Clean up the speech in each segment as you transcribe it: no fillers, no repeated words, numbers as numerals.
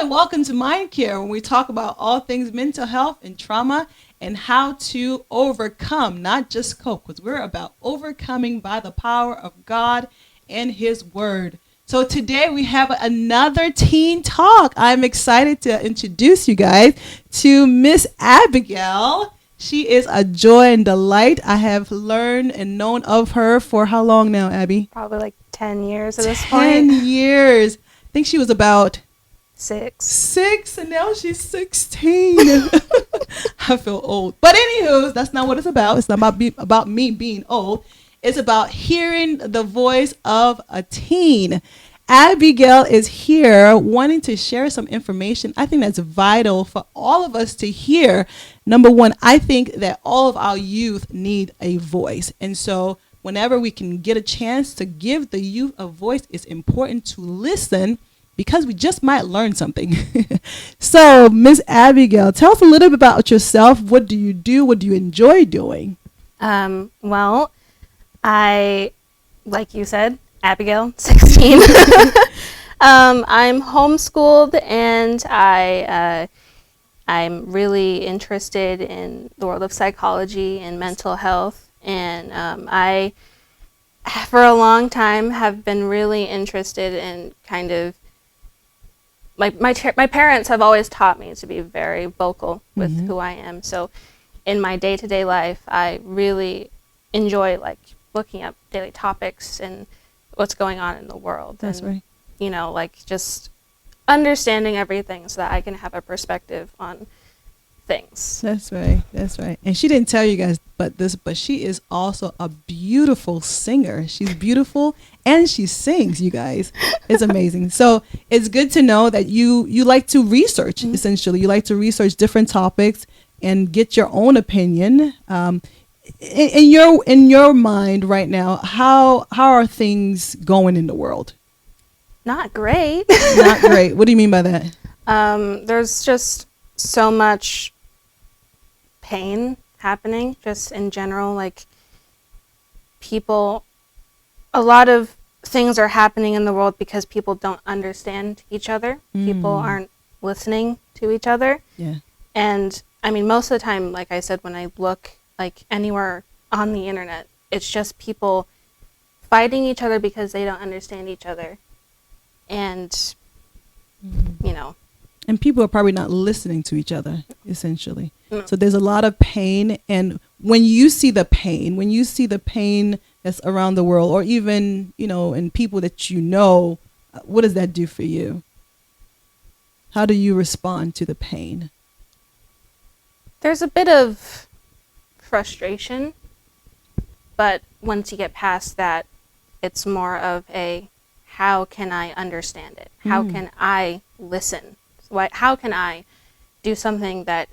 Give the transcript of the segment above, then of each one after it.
and welcome to MindCare, when we talk about all things mental health and trauma and how to overcome, not just cope, because we're about overcoming by the power of God and His Word. So today we have another teen talk. I'm excited to introduce you guys to Miss Abigail. She is a joy and delight. I have learned and known of her for how long now, Abby? Probably like 10 years at this point. 10 years. I think she was about 6, and now she's 16. I feel old. But anywho, that's not what it's about. It's not about me being old. It's about hearing the voice of a teen. Abigail is here wanting to share some information. I think that's vital for all of us to hear. Number one, I think that all of our youth need a voice. And so whenever we can get a chance to give the youth a voice, it's important to listen, because we just might learn something. So, Miss Abigail, tell us a little bit about yourself. What do you do? What do you enjoy doing? Well, I, like you said, Abigail, 16. I'm homeschooled, and I'm really interested in the world of psychology and mental health. And I, for a long time, have been really interested in kind of my parents have always taught me to be very vocal with who I am. So in my day-to-day life, I really enjoy like looking up daily topics and what's going on in the world. That's right. You know, like just understanding everything so that I can have a perspective on things. That's right. That's right. And she didn't tell you guys but she is also a beautiful singer. She's beautiful and she sings, you guys. It's amazing. So it's good to know that you like to research, essentially. You like to research different topics and get your own opinion. In your mind right now, how are things going in the world? Not great. Not great. What do you mean by that? There's just so much pain happening just in general. Like a lot of things are happening in the world because people don't understand each other. People aren't listening to each other. Yeah. And I mean, most of the time, like I said, when I look like anywhere on the internet, it's just people fighting each other because they don't understand each other. And, you know. And people are probably not listening to each other, essentially. No. So there's a lot of pain. And when you see the pain that's around the world, or even, in people that you know, what does that do for you? How do you respond to the pain? There's a bit of frustration, but once you get past that, it's more of a, how can I understand it? How can I listen? How can I do something that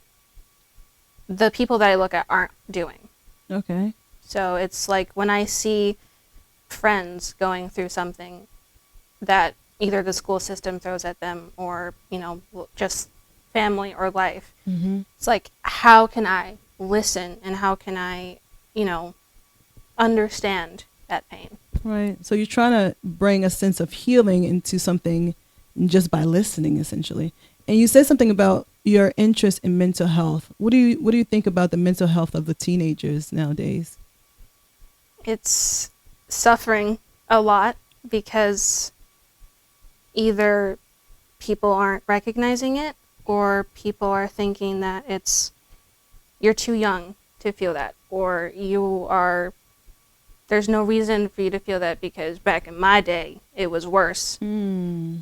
the people that I look at aren't doing? Okay. So it's like when I see friends going through something that either the school system throws at them or, just family or life, it's like, how can I listen and how can I, understand that pain? Right. So you're trying to bring a sense of healing into something just by listening, essentially. And you said something about your interest in mental health. What do you think about the mental health of the teenagers nowadays? It's suffering a lot because either people aren't recognizing it or people are thinking that you're too young to feel that, or there's no reason for you to feel that because back in my day it was worse.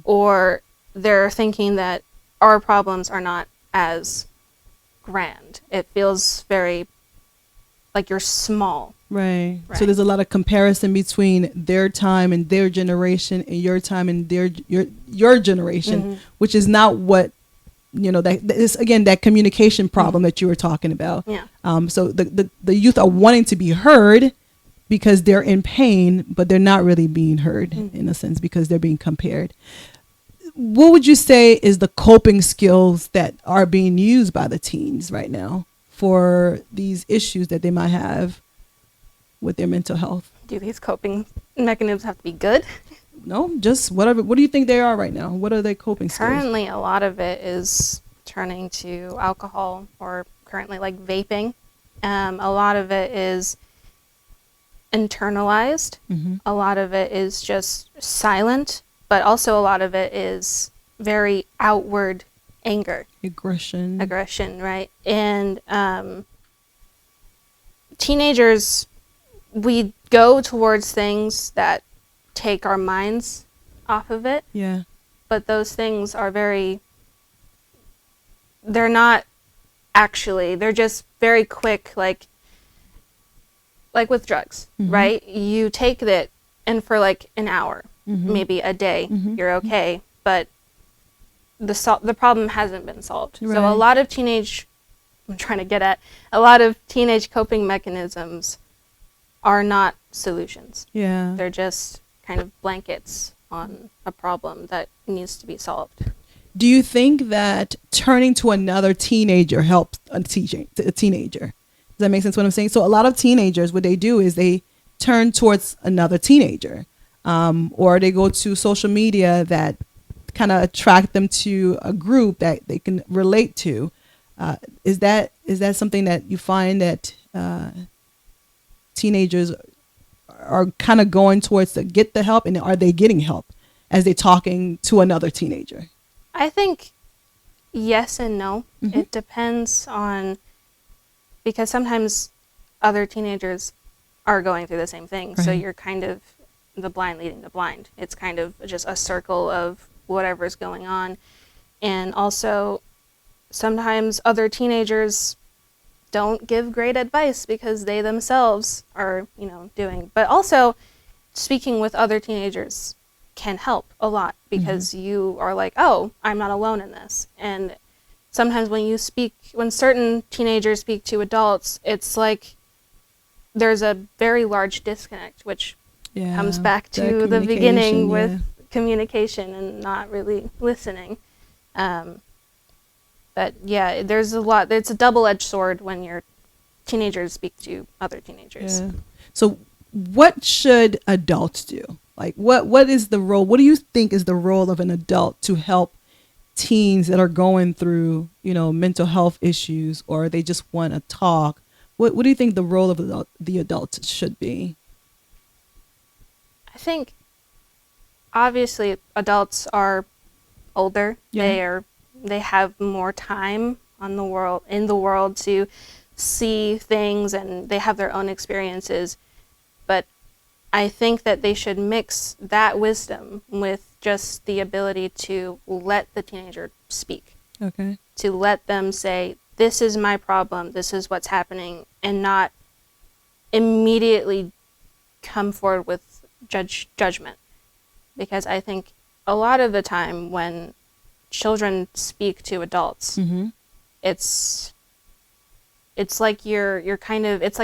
Or they're thinking that our problems are not as grand. It feels very like you're small. Right. So there's a lot of comparison between their time and their generation and your time and your generation, which is not what, that is, again, that communication problem that you were talking about. Yeah. So the youth are wanting to be heard because they're in pain, but they're not really being heard in a sense because they're being compared. What would you say is the coping skills that are being used by the teens right now for these issues that they might have with their mental health? Do these coping mechanisms have to be good? no, just whatever. What do you think they are right now? What are they coping skills? Currently, a lot of it is turning to alcohol, or currently like vaping. A lot of it is internalized. A lot of it is just silent, but also a lot of it is very outward anger. Aggression, right? And teenagers, we go towards things that take our minds off of it. Yeah. But those things are they're not actually, they're just very quick, like with drugs, right? You take that, and for like an hour, maybe a day, you're okay, but the problem hasn't been solved. Right. So a lot of teenage coping mechanisms are not solutions. Yeah. They're just kind of blankets on a problem that needs to be solved. Do you think that turning to another teenager helps a teenager? Does that make sense what I'm saying? So a lot of teenagers, what they do is they turn towards another teenager, or they go to social media that kind of attract them to a group that they can relate to. Is that something that you find that teenagers are kind of going towards to get the help, and are they getting help as they're talking to another teenager? I think yes and no. It depends on, because sometimes other teenagers are going through the same thing. Right. So you're kind of the blind leading the blind. It's kind of just a circle of whatever's going on. And also sometimes other teenagers don't give great advice because they themselves are, doing. But also speaking with other teenagers can help a lot, because you are like, oh, I'm not alone in this. And sometimes when certain teenagers speak to adults, it's like there's a very large disconnect, which comes back to the beginning with communication and not really listening. But yeah, there's a lot. It's a double-edged sword when your teenagers speak to other teenagers. Yeah. So what should adults do? Like, what is the role? What do you think is the role of an adult to help teens that are going through, mental health issues, or they just want to talk? What do you think the role of the adults should be? I think obviously adults are older. Yeah. They have more time in the world to see things, and they have their own experiences. But I think that they should mix that wisdom with just the ability to let the teenager speak. Okay. To let them say, this is my problem, this is what's happening, and not immediately come forward with judgment. Because I think a lot of the time when children speak to adults, it's like it's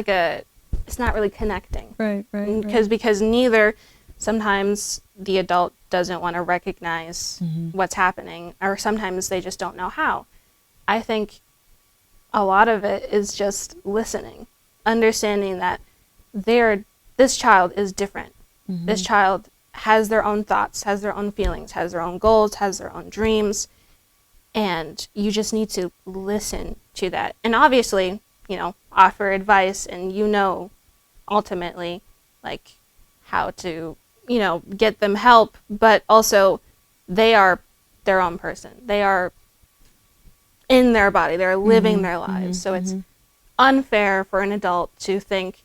not really connecting. Right. Because neither, sometimes the adult doesn't want to recognize what's happening, or sometimes they just don't know how. I think a lot of it is just listening, understanding that this child is different. This child has their own thoughts, has their own feelings, has their own goals, has their own dreams, and you just need to listen to that. And obviously, offer advice, and ultimately, like, how to, get them help, but also they are their own person. They are in their body. They're living their lives. So it's unfair for an adult to think,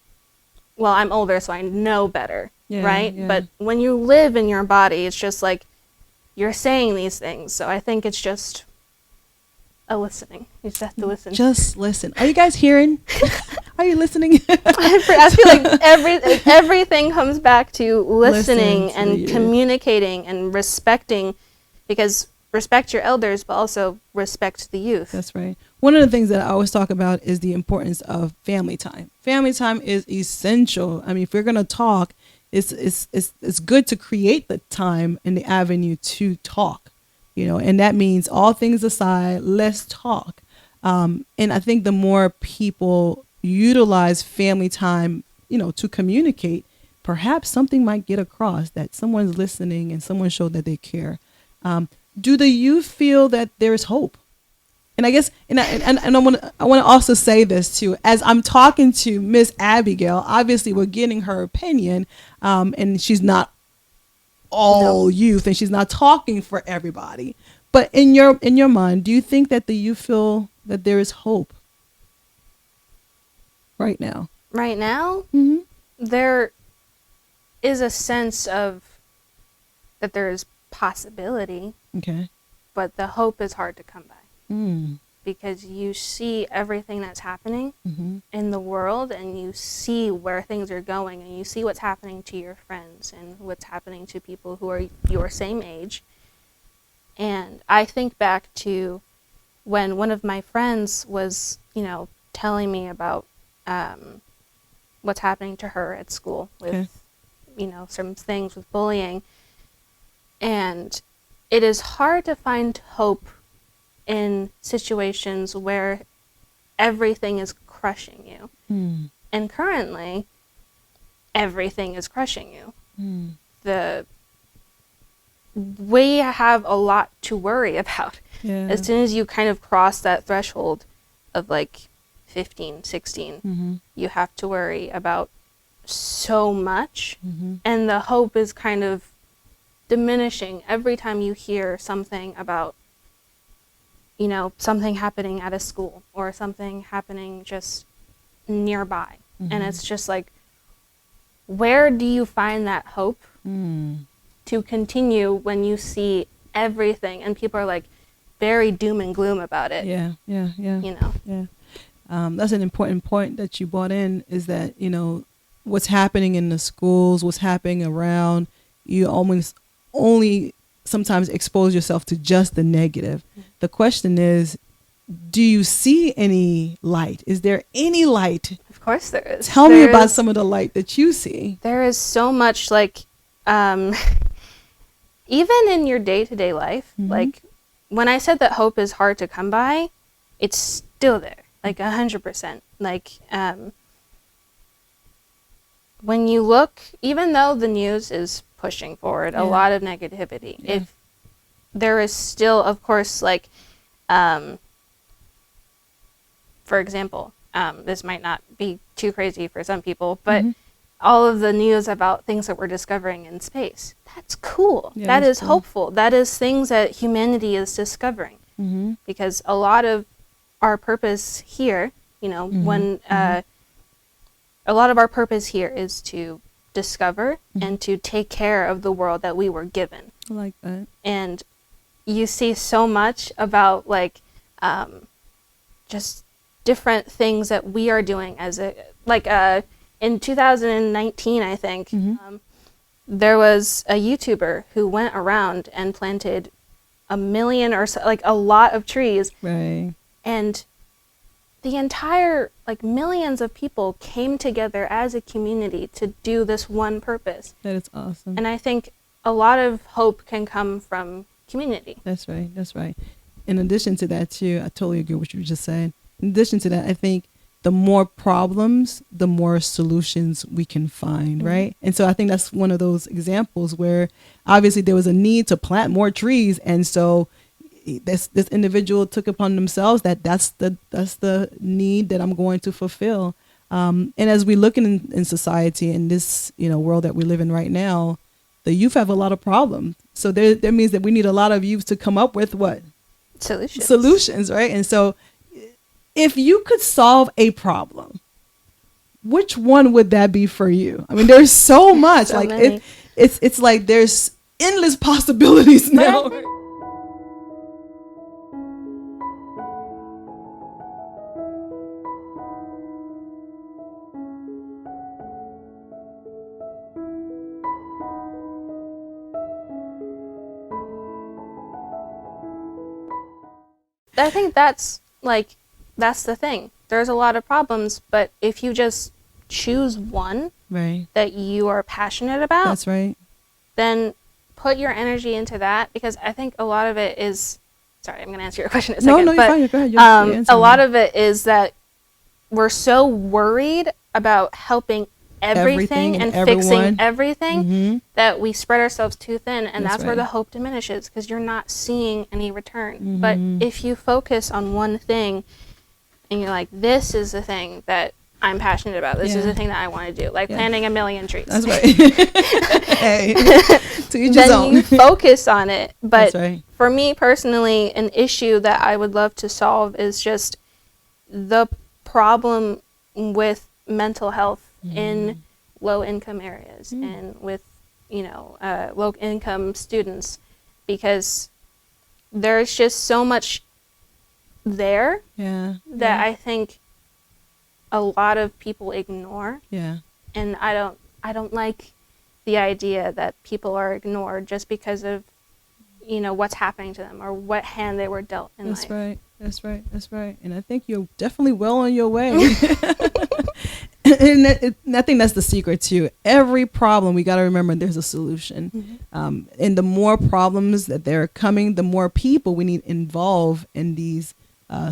well, I'm older, so I know better, right? Yeah. But when you live in your body, it's just like you're saying these things. So I think it's just a listening. You just have to listen. Just listen. Are you guys hearing? Are you listening? I feel like everything comes back to listening and communicating and respecting, because respect your elders, but also respect the youth. That's right. One of the things that I always talk about is the importance of family time. Family time is essential. I mean, if we're going to talk, it's good to create the time and the avenue to talk, and that means all things aside, let's talk. And I think the more people utilize family time, to communicate, perhaps something might get across, that someone's listening and someone showed that they care. Do the youth feel that there is hope? And I guess, and I want to also say this too, as I'm talking to Miss Abigail, obviously we're getting her opinion, and she's not all youth, and she's not talking for everybody. But in your mind, do you think that the youth feel that there is hope right now? Right now, Mm-hmm. there is a sense of that there is possibility, Okay. but the hope is hard to come by. Mm. Because you see everything that's happening Mm-hmm. in the world, and you see where things are going, and you see what's happening to your friends and what's happening to people who are your same age. And I think back to when one of my friends was, telling me about what's happening to her at school with, some things with bullying. And it is hard to find hope in situations where everything is crushing you. Mm. And currently, everything is crushing you. Mm. We have a lot to worry about. Yeah. As soon as you kind of cross that threshold of like 15, 16, Mm-hmm. you have to worry about so much. Mm-hmm. And the hope is kind of diminishing every time you hear something about, something happening at a school or something happening just nearby. Mm-hmm. And it's just like, where do you find that hope to continue when you see everything and people are like very doom and gloom about it? Yeah. Yeah. That's an important point that you brought in, is that, what's happening in the schools, what's happening around, you almost only sometimes expose yourself to just the negative. The question is, do you see any light? Is there any light? Of course there is. Tell me about some of the light that you see. There is so much, like, even in your day-to-day life, like, when I said that hope is hard to come by, it's still there, like 100%. Like, when you look, even though the news is pushing forward a lot of negativity, if there is still, of course, like, for example, this might not be too crazy for some people, but all of the news about things that we're discovering in space, that's cool. Yeah, that that's is hopeful. That is things that humanity is discovering. Because a lot of our purpose here, when a lot of our purpose here is to discover and to take care of the world that we were given. I like that. And you see so much about, like, just different things that we are doing as in 2019, I think, there was a YouTuber who went around and planted 1 million or so, like a lot of trees. Right. And the entire, like, millions of people came together as a community to do this one purpose. That is awesome. And I think a lot of hope can come from community. That's right. In addition to that, too, I totally agree with what you just said. In addition to that, I think the more problems, the more solutions we can find, right? And so I think that's one of those examples where obviously there was a need to plant more trees, and so this individual took upon themselves that's the need that I'm going to fulfill. And as we look in society, in this world that we live in right now, the youth have a lot of problems. So that means that we need a lot of youth to come up with what? Solutions, right? And so if you could solve a problem, which one would that be for you? I mean, there's so much. So like many. It's like there's endless possibilities now. I think that's the thing. There's a lot of problems, but if you just choose one Right. that you are passionate about, That's right. then put your energy into that, because I think a lot of it is, sorry, I'm going to answer your question in a second. No, you're but, fine. Go ahead. You're a lot of it is that we're so worried about helping everything and everyone. fixing everything, Mm-hmm. that we spread ourselves too thin, and that's where right. the hope diminishes, because you're not seeing any return. Mm-hmm. But if you focus on one thing and you're like, this is the thing that I'm passionate about, this is the thing that I want to do, like planting 1,000,000 trees. That's right. Hey, to each his own. Then you focus on it. But That's right. for me personally, an issue that I would love to solve is just the problem with mental health in low-income areas and with, low-income students, because there's just so much there that I think a lot of people ignore. Yeah. And I don't like the idea that people are ignored just because of, what's happening to them or what hand they were dealt in life. That's right. And I think you're definitely well on your way. And I think that's the secret too. Every problem, we got to remember there's a solution. And the more problems that they're coming, the more people we need involved in these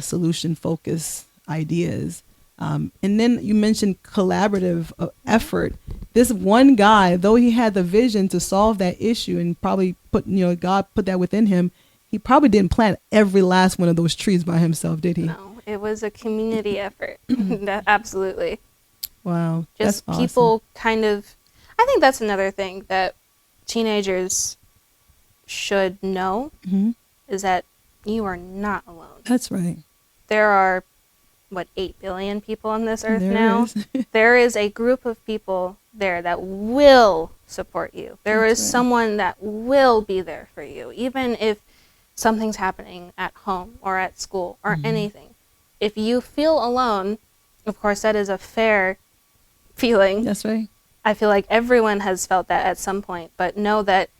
solution-focused ideas. And then you mentioned collaborative effort. This one guy, though he had the vision to solve that issue and probably God put that within him, he probably didn't plant every last one of those trees by himself, did he? No, it was a community effort. Absolutely. Wow. Just that's people kind of, I think that's another thing that teenagers should know, is that you are not alone. That's right. There are 8 billion people on this earth now. There is a group of people there that will support you. There is someone that will be there for you, even if something's happening at home or at school or anything. If you feel alone, of course, that is a fair feeling. That's right. I feel like everyone has felt that at some point, but know that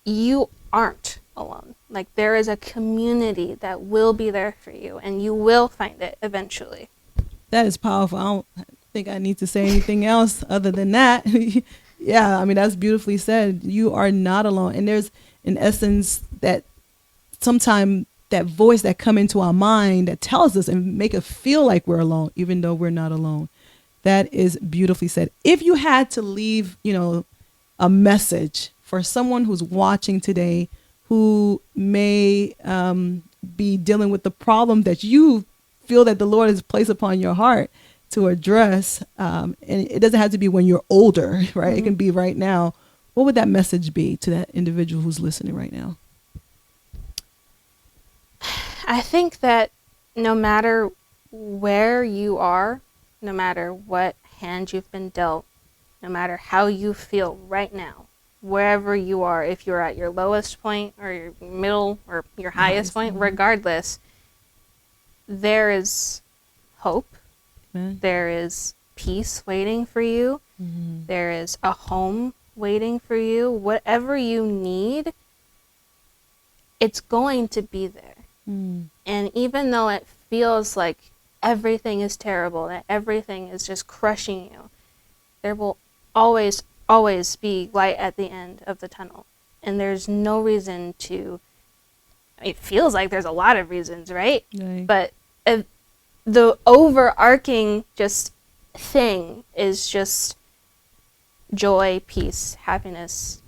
you aren't alone. Like, there is a community that will be there for you, and you will find it eventually. That is powerful. I don't think I need to say anything else other than that. Yeah, I mean, that's beautifully said. You are not alone. And there's, in essence, that sometimes that voice that come into our mind that tells us and make us feel like we're alone, even though we're not alone. That is beautifully said. If you had to leave, a message for someone who's watching today, who may be dealing with the problem that you feel that the Lord has placed upon your heart to address, and it doesn't have to be when you're older, right? It can be right now. What would that message be to that individual who's listening right now? I think that no matter where you are, no matter what hand you've been dealt, no matter how you feel right now, wherever you are, if you're at your lowest point or your middle or your highest point, regardless, there is hope. There is peace waiting for you. There is a home waiting for you. Whatever you need, it's going to be there. And even though it feels like everything is terrible, that everything is just crushing you, there will always be light at the end of the tunnel. And there's no reason to, it feels like there's a lot of reasons, right? But the overarching just thing is just joy, peace, happiness,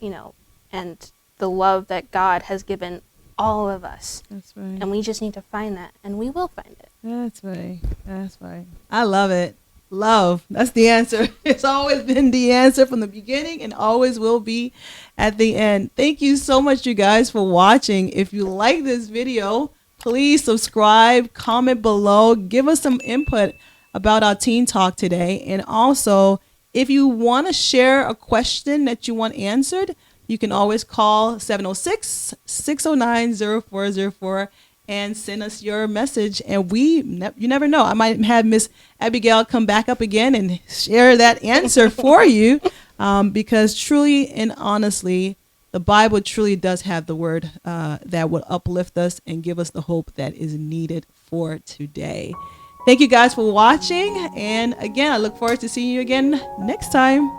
and the love that God has given all of us. That's right. And we just need to find that, and we will find it. That's right. I love it. Love. That's the answer. It's always been the answer from the beginning and always will be at the end. Thank you so much, you guys, for watching. If you like this video, please subscribe, comment below, give us some input about our teen talk today. And also, if you want to share a question that you want answered, you can always call 706-609-0404 and send us your message. And you never know, I might have Miss Abigail come back up again and share that answer for you, because truly and honestly, the Bible truly does have the word that will uplift us and give us the hope that is needed for today. Thank you guys for watching. And again, I look forward to seeing you again next time.